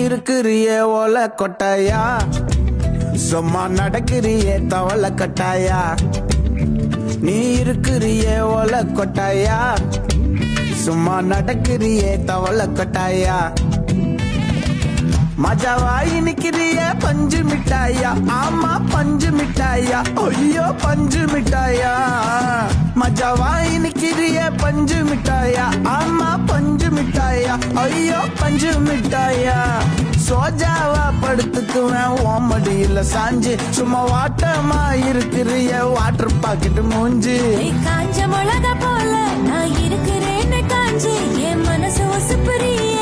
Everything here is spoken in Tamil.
இருக்கிறியே ஓல கொட்டாயா, சும்மா நடக்கிறியே தவள கட்டாயா. நீ இருக்கிறியே ஓல கொட்டாயா, சும்மா நடக்கிறியே தவள கட்டாயா. மஜாவாய் நிக்கிறிய பஞ்சு மிட்டாயா, ஆமா பஞ்சு மிட்டாயா, ஐயோ பஞ்சு மிட்டாயா. மஜாவாய் நிக்கிறிய பஞ்சு மிட்டாயா, ஆமா பஞ்சு மிட்டாயா, ஐயோ பஞ்சு மிட்டாயா. சோஜாவா படுத்துக்குவேன் ஓமடியில சாஞ்சு, சும்மா வாட்டமா இருக்கிறிய வாட்டர் பாக்கெட் மூஞ்சு. காஞ்ச மிளகா போல நான் இருக்கிறேன்னு காஞ்சு, என் மனசு ஒசுப்புறிய